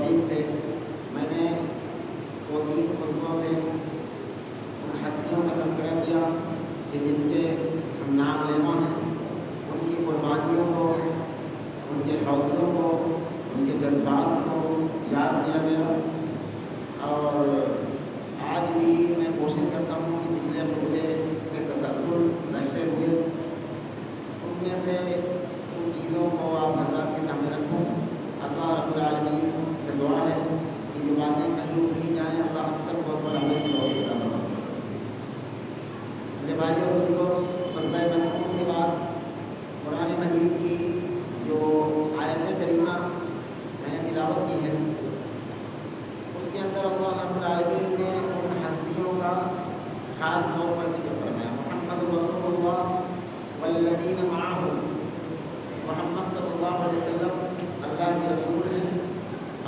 توفیق سے میں نے وہ 3 خطبوں سے ان ہستیوں کا تذکرہ کیا کہ جن کے ہم نام لیوا ہیں، ان کی قربانیوں کو، ان کے حوصلوں کو، ان کے جذبات کو یاد کیا گیا۔ اور آج بھی میں کوشش کرتا ہوں کہ پچھلے خطبے سے تسلسل رہتے ہوئے ان میں سے ان چیزوں کو آپ حضرات کے سامنے رکھوں۔ اللہ رب العالمین سے دعا ہے کہ جو باتیں کہیں اٹھنی جائیں، اللہ ہم سب کو بڑا عمل کی توفیق عطا فرمائے۔ میرے بھائیوں اور بزرگوں، خطبہ مسعود کے بعد قرآن مجید کی جو آیت کریمہ میں نے تلاوت کی ہے، اس کے اندر اللہ رب العالمین نے ان ہستیوں کا خاص طور پر ذکر فرمایا۔ محمد رسول اللہ والذین معہ، محمد صلی اللہ علیہ وسلم اللہ کے رسول ہیں،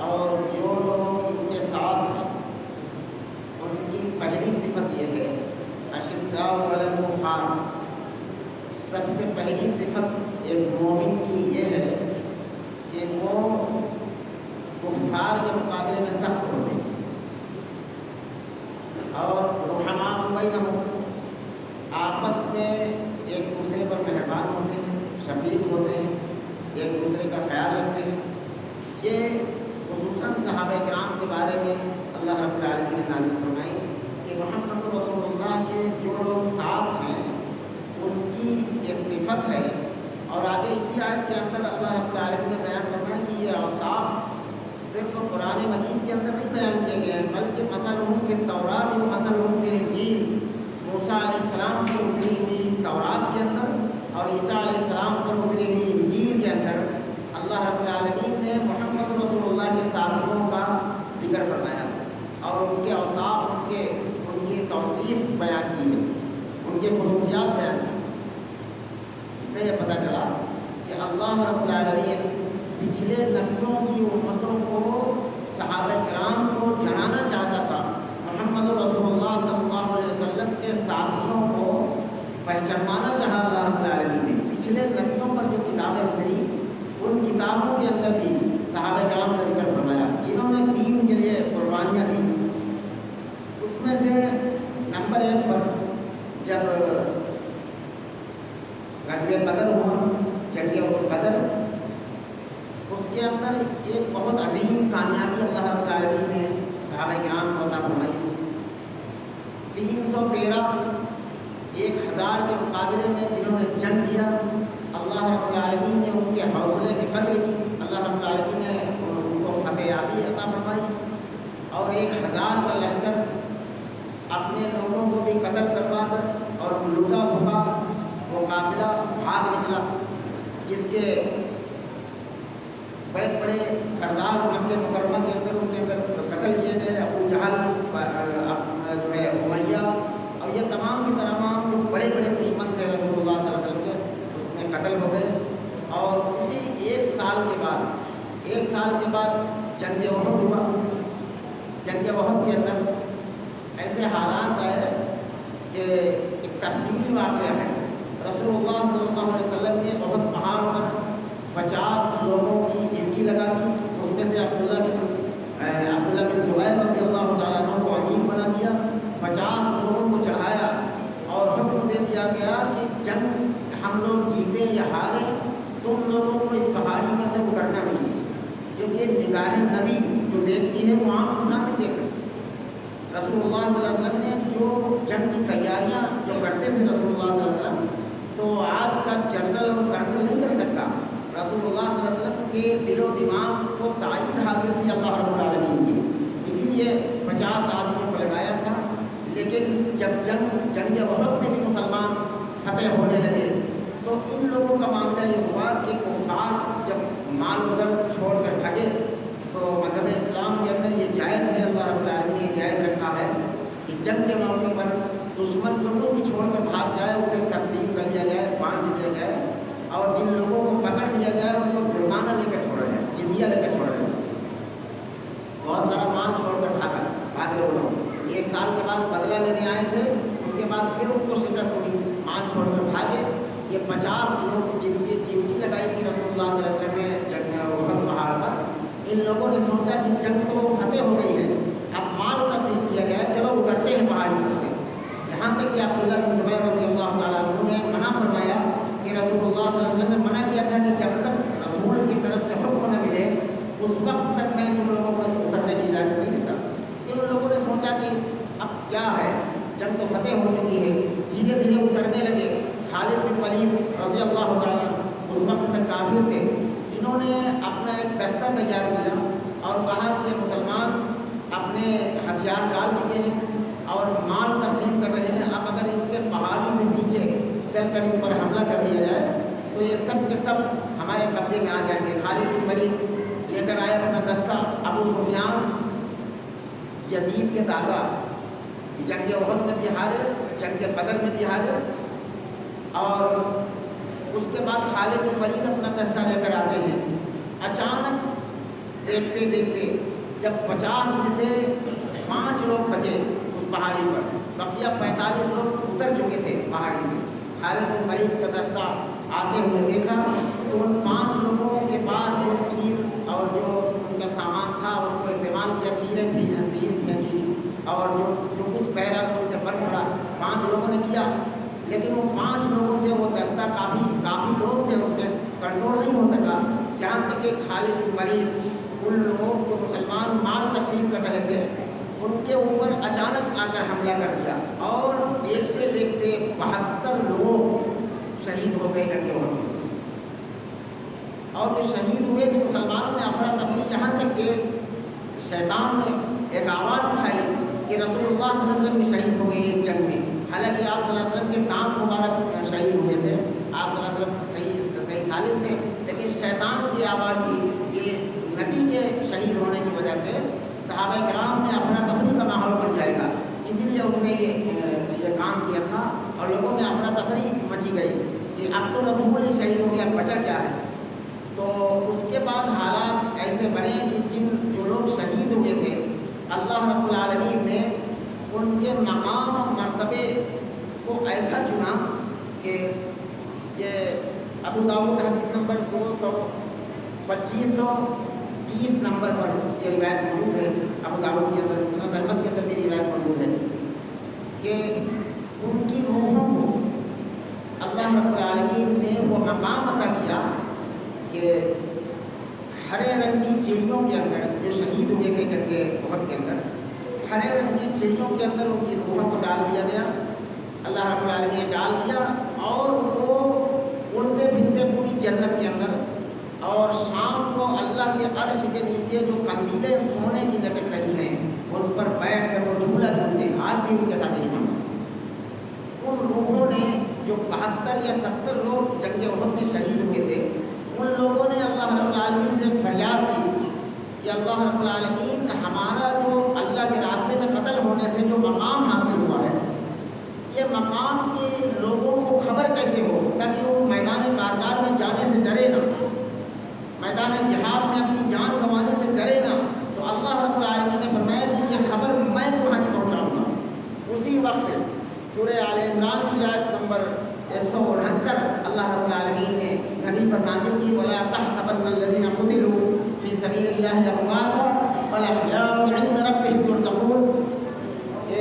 اور جو لوگ ان کے ساتھ ہیں ان کی پہلی صفت یہ ہے اشداء علی الکفار۔ سب سے پہلی صفت ایک مومن کی یہ ہے کہ وہ کفار کے مقابلے میں سخت ہوتے ہیں، اور رحماء بینہم، آپس میں ایک دوسرے پر مہربان ہوتے ہیں، شفیق ہوتے ہیں، ایک دوسرے کا خیال رکھتے ہیں۔ یہ خصوصاً صحابہ کرام کے بارے میں اللہ رب العالمین نے نازل فرمائی کہ محمد رسول اللہ کے جو لوگ ساتھ ہیں ان کی یہ صفت ہے۔ اور آگے اسی آیت کے اندر اللہ رب العالمین نے بیان فرمایا کہ یہ اوصاف صرف قرآن مجید کے اندر نہیں بیان کیے گئے ہیں، بلکہ مثلہم فی التوراۃ و مثلہم فی الانجیل، موسیٰ علیہ السلام پر اتری ہوئی تورات کے اندر اور عیسیٰ علیہ السلام پر اتری ہوئی انجیل کے اندر اللہ رب العالمین نے محمد رسول اللہ کے ساتھیوں کا ذکر فرمایا اور ان کے اوصاف، ان کی توصیف بیان کی ہے، ان کے خصوصیات بیان کی۔ اس سے یہ پتہ چلا کہ اللہ رب العالمین پچھلے نبیوں کی امتوں کو، صحابہ کرام کو جڑانا چاہتا تھا۔ محمد رسول اللہ صلی اللہ علیہ وسلم کے ساتھیوں کو پہچانوانا چاہا اللہ رب العالمین نے۔ پچھلے نبیوں پر جو کتابیں اتری ان کتابوں کے اندر بھی صحابہ کرام کا ذکر فرمایا، جنہوں نے دین کے لیے قربانیاں دی۔ اس میں سے نمبر 1 پر جب غزوہ بدر ہوا، جنگ بدر، اس کے اندر ایک بہت عظیم کامیابی اللہ رب العالمین نے صحابہ کرام کو عطا فرمائی۔ 313 1000 کے مقابلے میں جنہوں نے جنگ کیا، اللہ رب العالمین نے ان کے حوصلے کی قدر کی، اللہ رب العالمین نے ان کو فتح یابی عطا فرمائی۔ اور 1000 کا لشکر اپنے لوگوں کو بھی قتل کروا کر اور لوٹا بھگا وہ قافلہ بھاگ نکلا، جس کے بڑے بڑے سردار مکہ مکرمہ کے اندر اس کے اندر قتل کیے گئے، ابو جہل جو ہے امیہ، اور یہ تمام کے تمام جو بڑے بڑے دشمن تھے رسول اللہ صلی اللہ علیہ وسلم کے، اس میں قتل ہو گئے۔ اور اسی 1 سال کے بعد جنگ احد ہوا۔ جنگ احد کے اندر ایسے حالات آئے کہ ایک تفصیلی واقعہ ہے، رسول اللہ صلی اللہ علیہ وسلم نے احد پہاڑ پر 50 لوگوں کی ڈیوٹی لگا دی، اس میں سے عبداللہ بن زبیر رضی اللہ تعالیٰ عنہ کو امیر بنا دیا، 50 لوگوں کو چڑھایا اور حکم دے دیا گیا کہ جنگ ہم لوگ جیتے یا ہارے، تم لوگوں کو اس پہاڑی میں سے اترنا نہیں، کیونکہ نگاہ نبی جو دیکھتی ہے وہ عام انسان نہیں دیکھ سکتی۔ رسول اللہ صلی اللہ علیہ وسلم نے جو جنگ کی تیاریاں جو کرتے تھے رسول اللہ صلی اللہ علیہ وسلم، تو آج کا جنرل اور کرنل نہیں کر سکتا۔ رسول اللہ صلی اللہ علیہ وسلم کے دل و دماغ کو تائید حاصل تھی اللہ رب العالمین کی، اسی لیے 50 آدمیوں کو لگایا تھا۔ لیکن جب جنگ احد میں بھی مسلمان فتح ہونے لگے تو ان لوگوں کا معاملہ یہ ہوا کہ کفار جب مال و زر چھوڑ کر بھاگے تو مذہب اسلام کے اندر یہ جائز ہے، اللہ رب العالمین نے جائز رکھا ہے کہ جنگ کے موقع پر دشمن کو بھی چھوڑ کر بھاگ جائے، اسے تقسیم کر لیا جائے، بانٹ دیا جائے، اور جن لوگوں کو پکڑ لیا جائے ان کو جرمانہ لے کر چھوڑا جائے، جزیہ لے کر چھوڑا جائے۔ بہت سارا مال چھوڑ کر بھاگے وہ لوگ، 1 سال کے بعد بدلہ لینے آئے تھے، اس کے بعد پھر ان کو شکست ہوئی، مال چھوڑ کر بھاگے۔ یہ 50 لوگ جن کی ڈیوٹی لگائی تھی رسول اللہ صلی اللہ علیہ وسلم نے جنگ احد پہاڑ پر، ان لوگوں نے سوچا کہ جنگ کہ عبداللہ بن زبیر رضی اللہ تعالیٰ عنہ نے منع فرمایا کہ رسول اللہ صلی اللہ علیہ وسلم نے منع کیا تھا کہ جب تک رسول کی طرف سے حکم نہ ملے اس وقت تک میں تم لوگوں کو اترنے کی اجازت نہیں دیتا. پھر ان لوگوں نے سوچا کہ اب کیا ہے، جنگ تو فتح ہو چکی ہے، دھیرے دھیرے اترنے لگے. خالد بن ولید رضی اللہ تعالیٰ اس وقت تک کافر تھے. انہوں نے اپنا ایک دستہ تیار کیا اور کہا کہ یہ مسلمان اپنے ہتھیار ڈال چکے ہیں اور مال تقسیم کر رہے ہیں. اب اگر ان کے پہاڑی سے پیچھے چل کر ان پر حملہ کر دیا جائے تو یہ سب کے سب ہمارے قبضے میں آ جائیں گے. خالد بن ولید لے کر آئے اپنا دستہ. ابو سفیان یزید کے دادا جنگ احد میں بھی ہارے، جنگ بدر میں بھی ہارے، اور اس کے بعد خالد بن ولید اپنا دستہ لے کر آتے ہیں. اچانک دیکھتے دیکھتے جب 50 میں سے 5 لوگ بچے اس پہاڑی پر، بقیہ 45 لوگ اتر چکے تھے پہاڑی سے. خالد بن ولید کا دستہ آتے ہوئے دیکھا تو ان 5 لوگوں کے پاس جو تیر اور جو ان کا سامان تھا اس کو استعمال کیا. تیر پھینکی اور جو کچھ پیرا ان سے بن پڑا 5 لوگوں نے کیا. لیکن وہ 5 لوگوں سے وہ دستہ کافی لوگ تھے، اس میں کنٹرول نہیں ہو سکا. یہاں تک کہ خالد بن ولید ان لوگوں کو مسلمان مال تقسیم کر رہے تھے ان کے اوپر اچانک آ کر حملہ کر دیا اور دیکھتے دیکھتے 72 لوگ شہید ہو گئے جنگ احد میں. اور جو شہید ہوئے تو مسلمانوں میں افراتفری، یہاں تک کہ شیطان نے ایک آواز اٹھائی کہ رسول اللہ صلی اللہ علیہ وسلم بھی شہید ہو گئے اس جنگ میں. حالانکہ آپ صلی اللہ علیہ وسلم کے دانت مبارک شہید ہوئے تھے، آپ صلی اللہ علیہ وسلم صحیح سالم تھے، لیکن شیطان نے یہ آواز دی کہ نبی کے شہید ہونے کی وجہ سے صحابہ کرام میں افراتفری کا ماحول بن جائے گا. اسی لیے اس نے یہ کام کیا تھا اور لوگوں میں افراتفری مچی گئی کہ اب تو رسول ہی شہید ہو گیا، بچا کیا ہے. تو اس کے بعد حالات ایسے بنے کہ جو لوگ شہید ہوئے تھے اللہ رب العالمین نے ان کے مقام و مرتبے کو ایسا چنا کہ یہ ابو داؤد حدیث نمبر 2520 نمبر پر یہ روایت موجود ہے. ابو داؤد کے اندر، مسند احمد کے اندر بھی روایت موجود ہے کہ ان کی روحوں کو اللہ رب العالمین نے وہ مقام عطا کیا کہ ہرے رنگ کی چڑیوں کے اندر جو شہید ہوئے تھے جنگ احد کے اندر، ہرے رنگ کی چڑیوں کے اندر ان کی روحوں کو ڈال دیا گیا. اللہ رب العالمین نے ڈال دیا اور وہ اڑتے پھرتے پوری جنت کے اندر. اور شام کو اللہ کے عرش کے نیچے جو قندیلیں سونے کی لٹک رہی ہیں ان پر بیٹھ کر وہ جھولا جھولتے ہیں. آج بھی ان کے ساتھ یہی ہم ان لوگوں نے جو 72 یا 70 لوگ جنگ احد میں شہید ہوئے تھے، ان لوگوں نے اللہ رب العالمین سے فریاد کی کہ اللہ رب العالمین ہمارا جو اللہ کے راستے میں قتل ہونے سے جو مقام حاصل ہوا ہے، یہ مقام کے لوگوں کو خبر کیسے ہو تاکہ وہ میدان کارزار میں جانے سے ڈرے نہ، میدان جہاد میں اپنی جان گنوانے سے ڈرے نہ. تو اللہ رب العالمین نے فرمایا کہ یہ خبر میں تمہیں پہنچاؤں گا. اسی وقت سورہ آل عمران کی آیت نمبر 169 اللہ رب العالمین نے نبی پر نازل کی وَلَا تَحْسَبَنَّ الَّذِينَ قُتِلُوا فِي سَبِيلِ اللَّهِ أَمْوَاتًا بَلْ أَحْيَاءٌ عِندَ رَبِّهِمْ يُرْزَقُونَ. کہ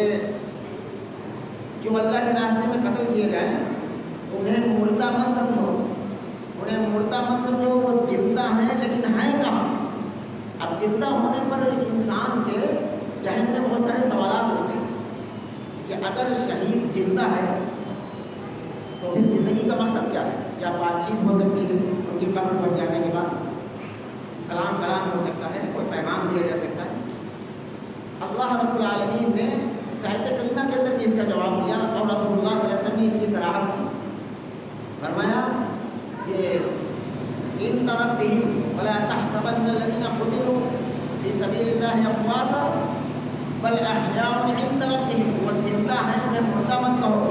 جو اللہ کے راستے میں قتل کیے گئے انہیں مردہ مت سمجھو، انہیں مردہ مت سمجھو، وہ زندہ ہیں لیکن ہیں کہاں. اب زندہ ہونے پر انسان کے ذہن میں بہت سارے سوالات ہوتے ہیں کہ اگر شہید زندہ ہے تو پھر زندگی کا مقصد کیا ہے؟ کیا بات چیت ہو سکتی ہے ان کی قبر پر جانے کے بعد؟ سلام کلام ہو سکتا ہے، کوئی پیغام دیا جا سکتا ہے. اللہ رب العالمین نے آیت کریمہ کے اندر بھی اس کا جواب دیا اور رسول اللہ صلی اللہ علیہ وسلم نے اس کی صراحت کی. فرمایا کہ ان تربتهم ولا تحسبن الذين قتلوا في سبيل الله امواتا بل احياء عند ربهم. وہ زندہ ہیں، انہیں مردہ مت کہو.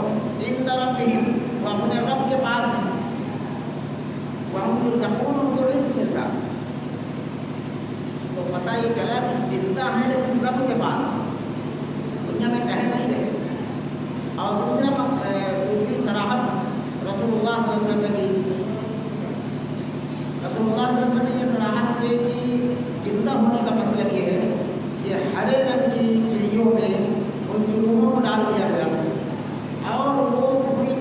ان تربتهم وہ اپنے رب کے پاس ہیں، وهم يرزقون، ان کو رزق ملتا. تو پتہ یہ چلا کہ زندہ ہیں لیکن رب کے پاس، دنیا میں ٹہل نہیں رہے. اور دوسری صراحت رسول اللہ صلی اللہ علیہ وسلم نے کی. رسول اللہ صلی اللہ علیہ وسلم نے یہ صراحت کی کہ زندہ ہونے کا مطلب یہ ہے کہ ہرے رنگ کی چڑیوں میں ان کی روحوں کو ڈال دیا گیا. اور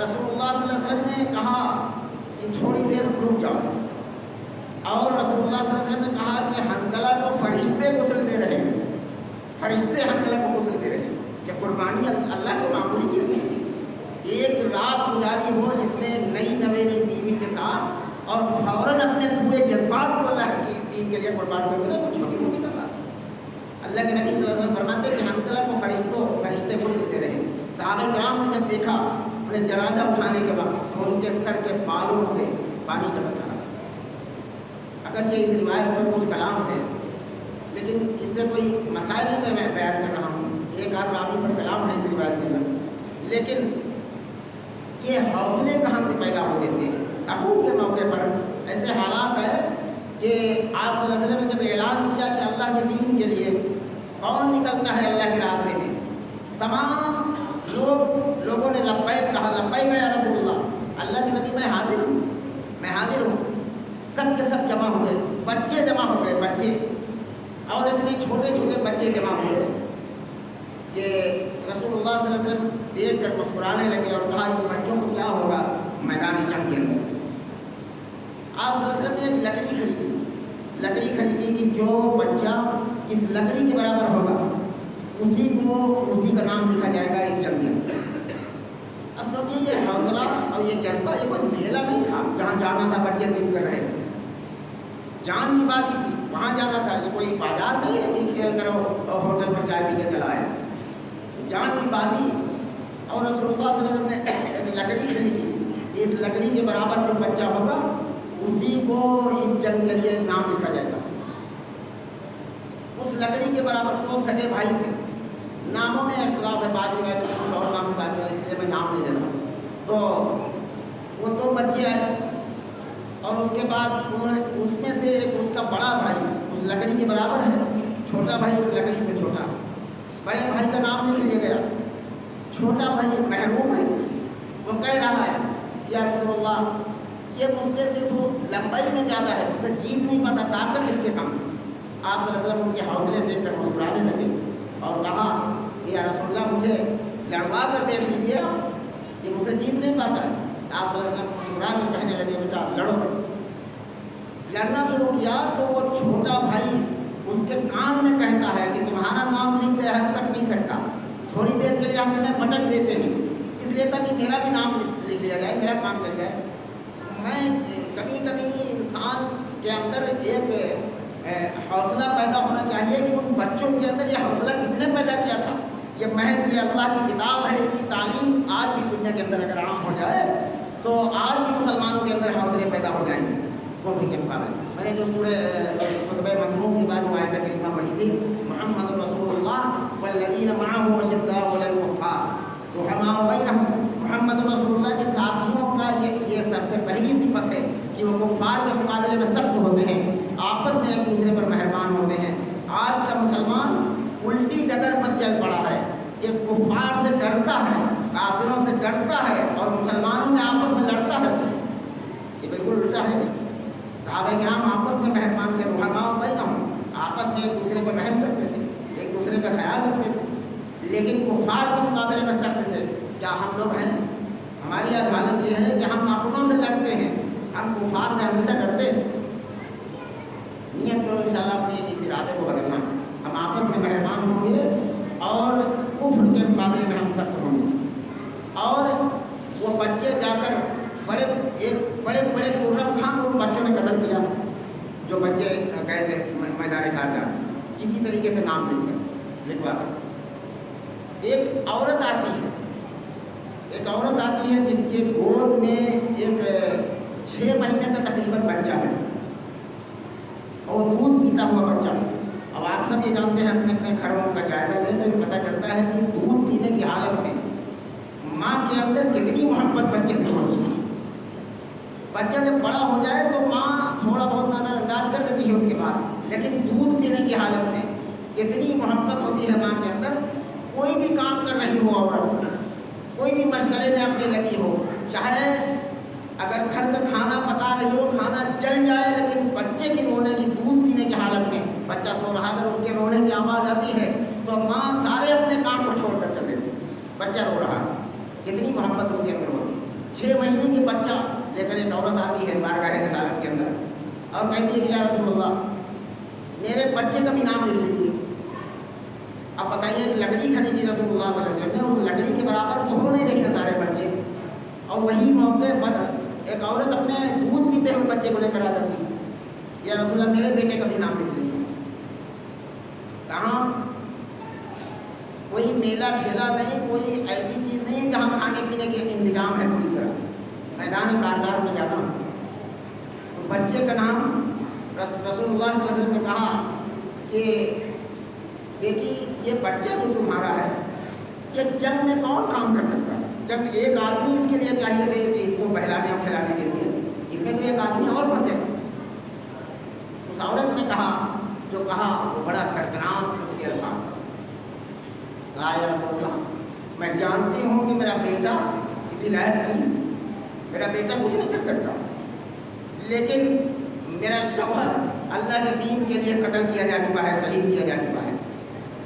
رسول اللہ صلی اللہ علیہ وسلم نے کہا کہ تھوڑی دیر رک جاؤ، اور رسول اللہ صلی اللہ علیہ وسلم نے کہا کہ حنظلہ کو فرشتے غسل دے رہے ہیں، فرشتے حنظلہ کو غسل دے رہے ہیں. کہ قربانی اللہ کو معمولی چیز نہیں تھی. ایک رات گزاری ہو جس نے نئی نویلی بیوی کے ساتھ اور فوراً اپنے پورے جذبات کو اللہ کی دین کے لیے قربان کر دیا، وہ چھوٹی موٹی بات. اللہ کے نبی صلی اللہ علیہ وسلم فرماتے ہیں کہ حنظلہ کو فرشتے غسل دے رہے ہیں. صحابہ کرام نے جب دیکھا انہیں جنازہ اٹھانے کے وقت تو ان کے سر کے بالوں سے پانی ٹپک رہا. اگرچہ اس روایت پر کچھ کلام ہے لیکن اس سے کوئی مسائل نہیں میں بیان کر رہا ہوں، ایک آدھ راوی پر کلام ہے اس روایت کے اندر. لیکن یہ حوصلے کہاں سے پیدا ہو گئے تھے؟ تبوک کے موقع پر ایسے حالات ہے کہ آپ صلی اللہ علیہ وسلم نے جب اعلان کیا کہ اللہ کے دین کے لیے کون نکلتا ہے اللہ کے راستے میں، تمام لوگوں نے لبیک کہا، لبیک یا رسول اللہ. اللہ کے نبی میں حاضر ہوں، میں حاضر ہوں. سب کے سب جمع ہو گئے، بچے جمع ہو گئے، بچے اور اتنے چھوٹے چھوٹے بچے جمع ہوئے کہ رسول اللہ صلی اللہ علیہ وسلم دیکھ کر مسکرانے لگے اور کہا کہ بچوں کو کیا ہوگا میدان جنگ کے اندر. آپ صلی اللہ علیہ وسلم نے ایک لکڑی خریدی کہ جو بچہ اس لکڑی کے برابر ہوگا اسی کا نام لکھا جائے گا اس جنگ میں. اب سوچیے یہ حوصلہ اور یہ جذبہ، یہ کوئی میلہ نہیں تھا جہاں جانا تھا بچے ضد کر رہے تھے، جان کی بات ہی تھی وہاں جانا تھا. یہ کوئی بازار نہیں ہے کہ کھیل کرو اور ہوٹل پر چائے پی کے چلا آئے، جان کی بات ہی. اور رسول اللہ صلی اللہ علیہ وسلم نے ایک لکڑی خریدی، اس لکڑی کے برابر جو بچہ ہوگا اسی کو اس جنگ کے لیے نام لکھا جائے گا. اس لکڑی کے برابر دو سگے بھائی تھے، ناموں میں اختلاف ہے، بعض روایتوں میں کچھ اور نام بات ہے، اس لیے میں نام نہیں دے رہا ہوں. تو وہ دو بچے آئے اور اس کے بعد اس میں سے اس کا بڑا بھائی اس لکڑی کے برابر ہے، چھوٹا بھائی اس لکڑی سے چھوٹا. بڑے بھائی کا نام نہیں لیا گیا، چھوٹا بھائی محروم ہے. وہ کہہ رہا ہے یا رسول اللہ یہ مجھ سے صرف لمبائی میں زیادہ ہے، مجھ سے جیت نہیں پاتا، طاقت اس کے کم. آپ صلی اللہ علیہ وسلم ان کے حوصلے دیکھ کر مسکرانے لگے اور کہا کہ یا رسول اللہ مجھے لڑوا کر دیکھ لیجیے، یہ مجھ سے جیت نہیں پاتا ہے. آپ صلی اللہ علیہ وسلم مسکرا کر کہنے لگے بیٹا لڑو. لڑنا شروع کیا تو وہ چھوٹا بھائی اس کے کان میں کہتا ہے کہ تمہارا نام لکھ گیا ہے، کٹ نہیں سکتا، تھوڑی دیر کے لیے ہم تمہیں پٹک دیتے ہیں، اس لیے تاکہ میرا بھی نام لکھ لیا جائے، میرا کام کر جائے. میں کبھی انسان کے اندر ایک حوصلہ پیدا ہونا چاہیے کہ ان بچوں کے اندر یہ حوصلہ کس نے پیدا کیا تھا. یہ محض یہ اللہ کی کتاب ہے، اس کی تعلیم آج بھی دنیا کے اندر اگر عام ہو جائے تو آج بھی مسلمانوں کے اندر حوصلے پیدا ہو جائیں گے. کفر کے مقابلے میں نے جو سورہ خطبہ مظلوم کی بات آیت کریمہ پڑھی تھی، محمد رسول اللہ والذین معه اشداء علی الکفار رحماء بینہم. محمد رسول اللہ کے ساتھیوں کا یہ سب سے پہلی صفت ہے کہ وہ کفار کے مقابلے میں سخت ہوتے ہیں، آپس میں ایک دوسرے پر مہربان ہوتے ہیں. آج کا مسلمان الٹی ڈگر پر چل پڑا ہے، یہ کفار سے ڈرتا ہے، کافروں سے ڈرتا ہے اور مسلمانوں میں آپس میں لڑتا ہے. یہ بالکل الٹا ہے. صحابہ کرام آپس میں مہربان تھے، رحماء بینہم، آپس میں ایک دوسرے پر رحم کرتے تھے، ایک دوسرے کا خیال رکھتے تھے. لیکن کفار کے مقابلے میں سخت تھے. کیا ہم لوگ ہیں؟ ہماری آج حالت یہ ہے کہ ہم اپنوں سے لڑتے ہیں، ہم کفار سے ہمیشہ ڈرتے ہیں. نیت کرو انشاءاللہ اپنے اس ارادے کو بدلنا، ہم آپس میں مہربان ہوں گے اور کفر کے مقابلے میں ہم سخت ہوں گے. اور وہ بچے جا کر بڑے پروگرام خان کو بچوں نے قتل کیا، جو بچے گئے تھے میدان کارجا، اسی طریقے سے نام لکھوا کر. ایک عورت آتی ہے جس کے گود میں ایک 6 مہینے کا تقریباً بچہ ہے اور دودھ پیتا ہوا بچہ. اب آپ سب یہ جانتے ہیں، اپنے اپنے گھروں کا جائزہ لیں تو پتہ چلتا ہے کہ دودھ پینے کی حالت میں ماں کے اندر کتنی محبت بچے سے ہوتی ہے. بچہ جب بڑا ہو جائے تو ماں تھوڑا بہت نظر انداز کر دیتی ہے اس کے بعد، لیکن دودھ پینے کی حالت میں کتنی محبت ہوتی ہے ماں کے اندر. کوئی بھی کام کر رہی ہو عورت، کوئی بھی مشغلے میں اپنے لگی ہو، چاہے اگر گھر کا کھانا پکا رہی ہو، کھانا جل جائے، لیکن بچے کی رونے کی، دودھ پینے کی حالت میں بچہ سو رہا ہے، اس کے رونے کی آواز آتی ہے تو ماں سارے اپنے کام کو چھوڑ کر چل دیتی. بچہ رو رہا ہے، کتنی محبت اس کے اندر ہوتی ہے. 6 مہینے کی بچہ لے کر ایک عورت آتی ہے بارگاہ رسالت کے اندر اور کہتی ہے کہ یا رسول اللہ میرے بچے کا بھی نام لکھ لیجیے. اب بتائیے ایک لکڑی کھڑی تھی رسول اللہ صلی اللہ علیہ وسلم نے, اس لکڑی کے برابر تو ہو نہیں رہی ہیں سارے بچے, اور وہی موقع پر ایک عورت اپنے دودھ پیتے ہوئے بچے کو لے کر آ جاتی ہے, یا رسول اللہ میرے بیٹے کا بھی نام لکھ لیجیے. کہاں کوئی میلہ ٹھیلا نہیں, کوئی ایسی چیز نہیں جہاں کھانے پینے کے انتظام ہے پوری طرح, میدان کاروبار میں جانا. تو بچے کا نام رسول اللہ صلی اللہ علیہ وسلم نے کہا کہ بیٹی یہ بچہ جو تمہارا ہے یہ جنگ میں کون کام کر سکتا ہے؟ جنگ ایک آدمی اس کے لیے چاہیے تھے اس کو بہلانے اور کھلانے کے لیے, اس میں تو ایک آدمی اور بچے. اس عورت نے کہا جو کہا وہ بڑا دردناک اس کے الفاظ. کہا یا رسول اللہ میں جانتی ہوں کہ میرا بیٹا کسی لائق نہیں, میرا بیٹا کچھ نہیں کر سکتا, لیکن میرا شوہر اللہ کے دین کے لیے قتل کیا جا چکا ہے, شہید کیا جا چکا ہے.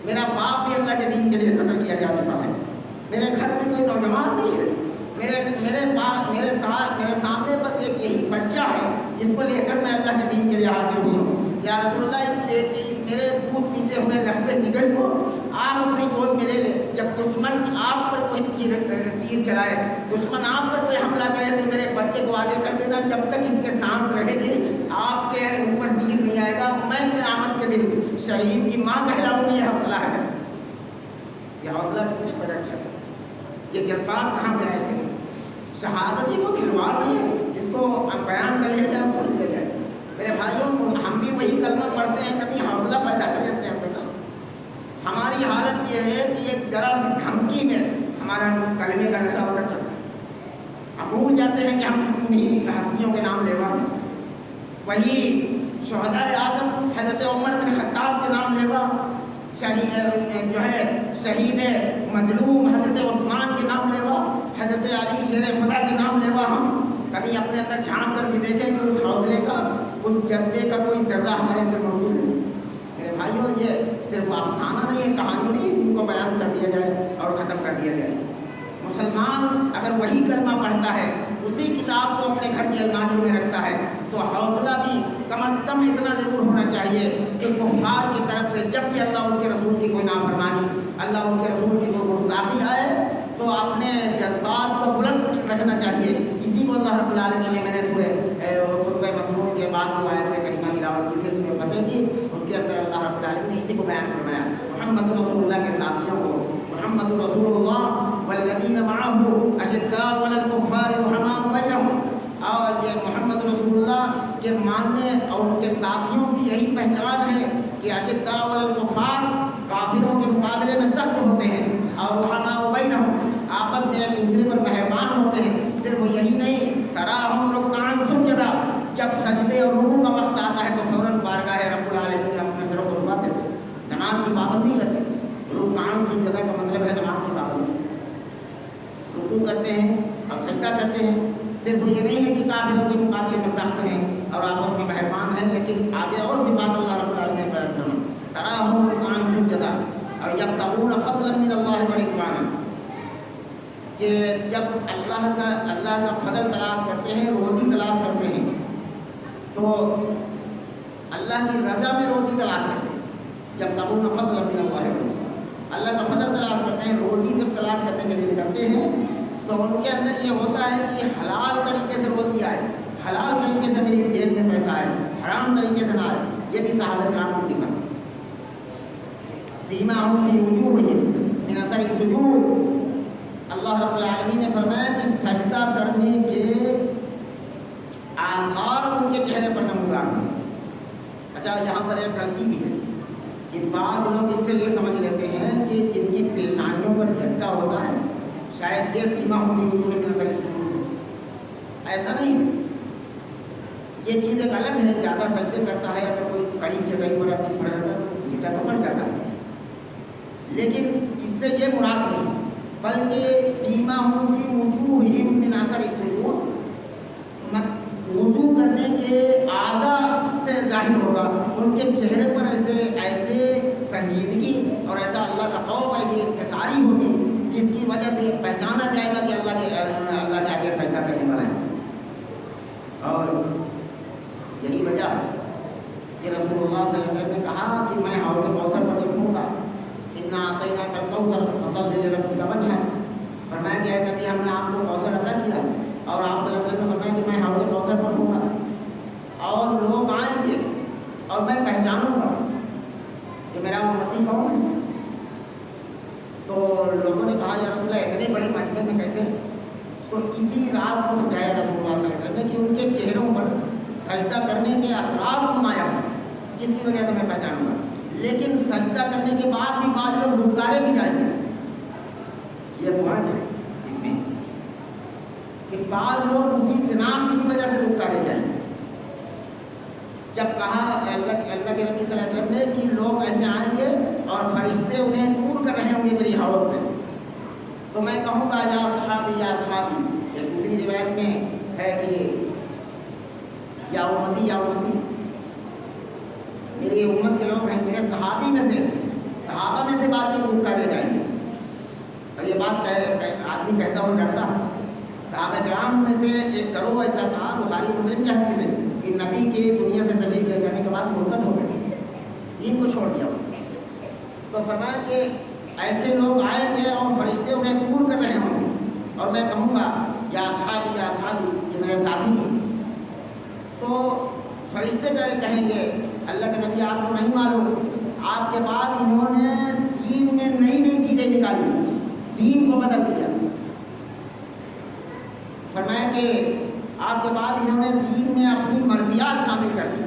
میرا باپ بھی اللہ کے دین کے لیے قتل کیا جا چکا ہے. میرے گھر میں کوئی نوجوان نہیں ہے, میرے سامنے بس ایک یہی بچہ ہے جس کو لے کر میں اللہ کے دین کے لیے حاضر ہوئی ہوں. یا رسول اللہ اس میرے دودھ پیتے ہوئے رستے نکل کو آپ اپنی گود میں لے لیں. جب دشمن آپ پر کوئی تیر چلائے, دشمن آپ پر کوئی حملہ کرے تو میرے بچے کو آگے کر دینا, جب تک اس کے سانس رہے گی آپ کے اوپر تیر نہیں آئے گا. میں قیامت کے دن شہید کی ماں کہلاؤں گی. یہ حوصلہ ہے, یہ حوصلہ کس نے پیدا کیا؟ یہ جذبات کہاں سے آئے تھے؟ شہادت ہی کو کھلواڑ نہیں ہے جس کو بیان کر لیا جائے سن لیا جائے. میرے بھائیوں ہم بھی وہی کلمہ پڑھتے ہیں, کبھی حوصلہ پیدا کر لیتے ہیں اپنا. ہماری حالت یہ ہے کہ ایک ذرا سی دھمکی میں ہمارا کلمے کا نشہ ہو جاتا ہے. ہم بھول جاتے ہیں کہ ہم انہیں ہستیوں کے نام لیوا, وہی شہداء اعظم حضرت عمر بن خطاب کے نام لیوا, جو ہے شہید مظلوم حضرت عثمان کے نام لیوا, حضرت علی شیر خدا کے نام لیوا. ہم کبھی اپنے اندر جھانک کر بھی دیکھیں کہ اس حوصلے کا, اس جذبے کا کوئی ذرہ ہمارے اندر موجود ہے. میرے بھائیوں یہ صرف افسانہ نہیں ہے, کہانی نہیں ہے جن کو بیان کر دیا جائے اور ختم کر دیا جائے. مسلمان اگر وہی کلمہ پڑھتا ہے, اسی کتاب کو اپنے گھر کی الماری میں رکھتا ہے, تو حوصلہ بھی کم از کم اتنا ضرور ہونا چاہیے کہ کفار کی طرف سے جب بھی اللہ اس کے رسول کی کوئی نافرمانی, اللہ اس کے رسول کی کوئی گستاخی آئے تو اپنے جذبات کو بلند رکھنا چاہیے. اسی کو اللہ رب العالمین نے, میں نے خطبہ مسنون کے بعد جو آیت کریمہ تلاوت کی تھی اس میں فتح کی, اس کے اندر اللہ رب العالمین نے اسی کو بیان فرمایا. محمد رسول اللہ کے ساتھیوں کو, محمد رسول اللہ والذین معه اشداء علی الکفار رحماء بینہم, اور یہ محمد رسول اللہ کے ماننے اور ان کے ساتھیوں کی یہی پہچان ہے کہ اشداء علی الکفار, کافروں کے مقابلے میں سخت ہوتے ہیں, اور رحماء بینہم, آپس میں ایک دوسرے پر مہربان ہوتے ہیں. صرف یہی نہیں, تراہم رکعا سجدا, جب سجدے اور رکوع کا وقت آتا ہے تو فوراً بارگاہ رب العالمین اپنے سروں کو جھکا دیتے, نماز کی پابندی کرتے. رکعا سجدا کا مطلب ہے نماز کی پابندی. رکوع کرتے ہیں اور سجدہ کرتے ہیں. صرف یہ نہیں ہے کہ کافروں کے مقابلے میں سخت ہیں اور آپس میں مہربان ہیں, لیکن آگے اور صفات اللہ رب العالمین بیان کرنا. تراہم رکعا سجدا اور یبتغون فضلا من اللہ ورضوانا, کہ جب اللہ کا فضل تلاش کرتے ہیں, روزی تلاش کرتے ہیں, تو اللہ کی رضا میں روزی تلاش کرتے ہیں. جب تبون فضل من اللہ ورضوانا, اللہ کا فضل تلاش کرتے ہیں, روزی جب تلاش کرنے کے لیے کرتے ہیں تو ان کے اندر یہ ہوتا ہے کہ حلال طریقے سے روزی آئے, حلال طریقے سے میری جیب میں پیسہ آئے, حرام طریقے سے نہ آئے. یہ بھی صحابہ کرام کی صفت ہے. سیماہم فی وجوہہم من اثر السجود, اللہ رب العالمین نے فرمایا کہ سجدہ کرنے کے آثار ان کے چہرے پر نمودار ہیں. اچھا یہاں پر ایک غلطی بھی ہے کہ بعض لوگ اس سے یہ سمجھ لیتے ہیں کہ جن کی پیشانیوں پر جھٹکا ہوتا ہے شاید یہ سیماہم فی وجوہہم من اثر السجود. ایسا نہیں ہے, یہ چیز ایک الگ ہے. زیادہ سجدے کرتا ہے, اگر کوئی کڑی چٹائی پر آدمی پڑ جاتا ہے تو جھٹکا تو پڑ جاتا ہے, لیکن اس سے یہ مراد نہیں, بلکہ سیماہم فی وجوہہم من اثر السجود, وضو کرنے کے آدھا سے ظاہر ہوگا ان کے چہرے پر ایسے سنجیدگی اور ایسا اللہ کا خوف, ایسی انکساری ہوگی جس کی وجہ سے پہچانا جائے گا کہ اللہ کے آگے سجدہ کرنے والا ہے. اور یہی وجہ ہے کہ رسول اللہ صلی اللہ علیہ وسلم نے کہا کہ میں حوض کوثر پر دیکھوں گا، انا اعطیناک الکوثر فصل لربک وانحر. فرمایا کہ اے نبی ہم نے آپ کو کوثر عطا کیا، اور آپ صلی اللہ علیہ وسلم نے فرمایا کہ میں حوض کوثر پر ہوں گا اور لوگ آئیں گے اور میں پہچانوں گا کہ میرا امتی کون ہے. تو لوگوں نے کہا یا رسول اللہ اتنے بڑے مجمع میں کیسے؟ تو اسی رات کو سمجھایا رسول اللہ صلی اللہ علیہ وسلم نے کہ ان کے چہروں پر سجدہ کرنے کے اثرات نمایاں ہوں، جس کی وجہ سے میں پہچانوں گا. لیکن سجدہ کرنے کے بعد بھی بعض لوگ دھتکارے بھی جائیں گے. یہ پوائنٹ ہے اس میں کہ بعض لوگ اسی شناخت کی وجہ سے دھتکارے جائیں گے. جب کہا اللہ کے نبی صلی اللہ علیہ وسلم نے کہ لوگ ایسے آئیں گے اور فرشتے انہیں دور کر رہے ہوں گے میری حوض سے، تو میں کہوں گا یا صحابی یا صحابی. ایک دوسری روایت میں ہے کہ یا امتی یا امتی، میری امت کے لوگ ہیں، میرے صحابی میں سے، صحابہ میں سے بات لوگ دھتکارے جائیں گے. اور یہ بات آدمی کہتا ہوں ڈرتا. صحابہ کرام میں سے ایک گروہ ایسا تھا، بخاری مسلم کی حدیث ہے کہ نبی کے دنیا سے تشریف لے جانے کے بعد مرتد ہو گئے، دین کو چھوڑ دیا. تو فرمایا کہ ایسے لوگ آئیں گے اور فرشتے انہیں دور کر رہے ہوں گے اور میں کہوں گا یا اصحابی یا اصحابی، یہ میرے ساتھی ہیں. تو فرشتے کہیں گے اللہ کے نبی آپ کو نہیں معلوم، آپ کے بعد انہوں نے دین میں نئی نئی چیزیں نکالی، دین کو بدل دیا. فرمایا کہ آپ کے بعد انہوں نے دین میں اپنی مرضیات شامل کر دی،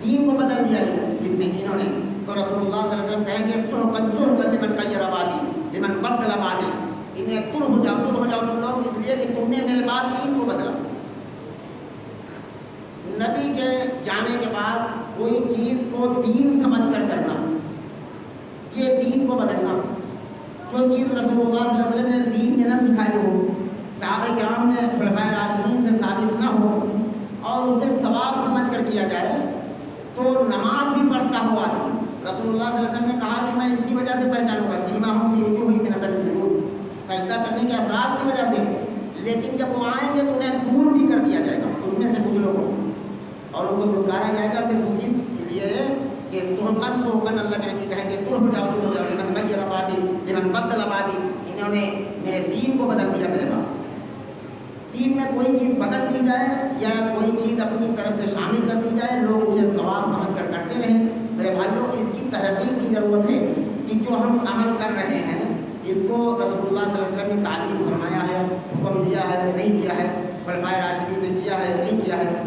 دین کو بدل دیا اس میں انہوں نے. تو رسول اللہ صلی اللہ علیہ وسلم کہیں گے سحقا لمن غیر آبادی لمن بدل آبادی، انہیں دور ہو جاؤ تم لوگ، اس لیے کہ تم نے میرے بعد دین کو بدلا. نبی کے جانے کے بعد کوئی چیز کو دین سمجھ کر کرنا، یہ دین کو بدلنا. جو چیز رسول اللہ صلی اللہ علیہ وسلم نے دین میں نہ سکھائی ہو، صحابہ کرام نے خلفائے راشدین سے ثابت نہ ہو، اور اسے ثواب سمجھ کر کیا جائے، تو نماز بھی پڑھتا ہو آدمی. رسول اللہ صلی اللہ علیہ وسلم نے کہا کہ میں اسی وجہ سے پہچانوں گا، سیماہم فی وجوہہم من اثر السجود، سجدہ کرنے کے اثرات کی وجہ سے. لیکن جب وہ آئیں گے تو انہیں دور بھی کر دیا جائے گا اس میں سے کچھ لوگوں کو، اور ان کو دھتکارا جائے گا صرف اس لیے کہ سحقاً اللہ کے نبی کہیں گے دور ہو جاؤ لمن غیر آبادی لمن بدل آبادی، انہوں نے میرے دین کو بدل دیا. میرے بعد دین میں کوئی چیز بدل دی جائے یا کوئی چیز اپنی طرف سے شامل کر دی جائے، لوگ اسے ثواب سمجھ کر کرتے رہیں. میرے بھائیوں، اس کی تحقیق کی ضرورت ہے کہ جو ہم عمل کر رہے ہیں اس کو رسول اللہ صلی اللہ علیہ وسلم نے تعلیم فرمایا ہے، حکم دیا ہے نہیں دیا ہے، خلفائے راشدین نے کیا ہے نہیں کیا ہے.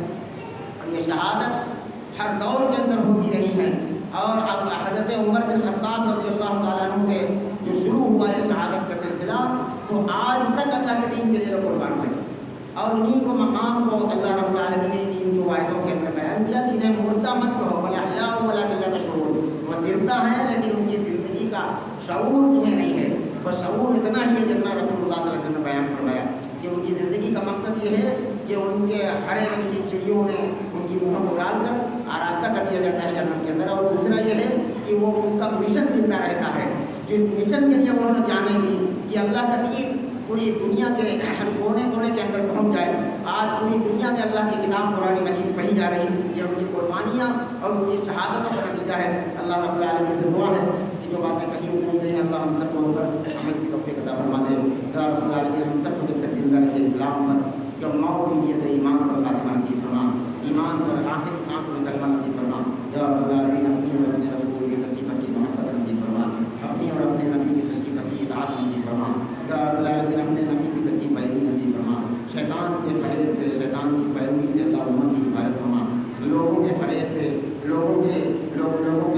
یہ شہادت ہر دور کے اندر ہوتی رہی ہے، اور اب حضرت عمر بن خطاب رضی اللہ تعالیٰ عنہ سے جو شروع ہوا ہے شہادت کا سلسلہ، تو آج تک اللہ کے دین کے لیے قربان ہوئے. اور انہیں کو مقام کو اللہ رب العالمین نے ان کو آیتوں کے اندر بیان کیا کہ انہیں مردہ مت کہو، ولا احیاء ولکن لا تشعرون. وہ زندہ ہیں لیکن ان کی زندگی کا شعور تمہیں نہیں ہے. بس شعور اتنا ہی ہے جتنا رسول اللہ صلی اللہ علیہ وسلم نے بیان فرمایا کہ ان کی زندگی کا مقصد یہ ہے کہ ان کے ہرے رنگ کی چڑیوں میں ان کی روحوں کو ڈال کر آراستہ کر دیا جاتا ہے جنت کے اندر. اور دوسرا یہ ہے کہ وہ ان کا مشن زندہ رہتا ہے، جس مشن کے لیے انہوں نے جانے دی کہ اللہ کا دین پوری دنیا کے ہر کونے کونے کے اندر پہنچ جائے. آج پوری دنیا میں اللہ کی کتاب قرآن مجید پڑھی جا رہی، یہ ان کی قربانیاں اور ان کی شہادتوں کا نتیجہ ہے. اللہ رب العالمین سے دعا ہے کہ جو باتیں کہیں سنی گئی ہیں اللہ ہم سب کو عمل کی توفیق عطا فرما دے. یا رب العالمین ہم سب کو جب تک زندہ رکھے اسلام پر، جب موت دیجیے تو ایمان پر خاتمہ نصیب فرما، ایمان پر آخری سانس میں کلمہ نصیب فرما. یا رب العالمین اپنی اور اپنے رسول کی سچی پکی محبت نصیب فرما، اپنی اور اپنے نبی کی سچی پکی اطاعت نصیب فرما. یا رب العالمین اپنے نبی کی سچی پیروی نصیب فرما. شیطان کے فریب سے، شیطان کی پیروی سے اللہ امت کی حفاظت فرما. لوگوں کے فریب سے، لوگوں کے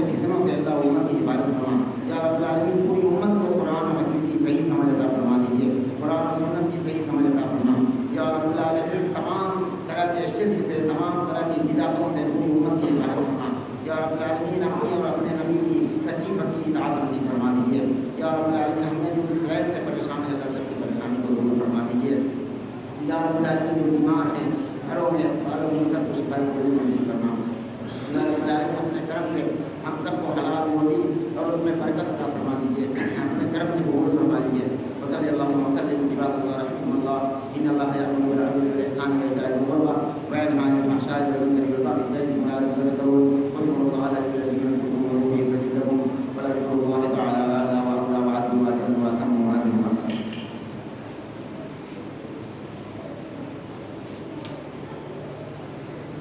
فتنوں سے اللہ امت کی حفاظت فرما. یا رب العالمین پوری امت کو قرآن و حدیث کی صحیح سمجھ عطا فرما دیجیے، قرآن و سنت کی صحیح سمجھ عطا فرما. یا رب العالمین تمام طرح کے شرک سے، تمام طرح کی بدعتوں سے پوری امت کی حفاظت فرما. یا رب العالمین اپنی اور اپنے نبی کی سچی پکی اطاعت نصیب فرما دیجیے. یا رب العالمین ہم نے جو اس غیر سے پریشان ہے اللہ سب کی پریشانی کو دور فرما دیجیے. یا رب العالمین جو بیمار ہیں گھروں میں اسپتالوں میں سب کو شفا کو نصیب فرما. یا رب العالمین اپنے کرم سے ہم سب کو حلال روزی اور اس میں برکت عطا فرما دیجیے، اپنے کرم سے قبول فرما لیجیے. وصلی اللہ وسلم عباد اللہ رحمکم اللہ ان اللہ یأمر بالعدل والإحسان وإيتاء ذی القربى وینہی عن الفحشاء والمنکر والبغی یعظکم لعلکم تذکرون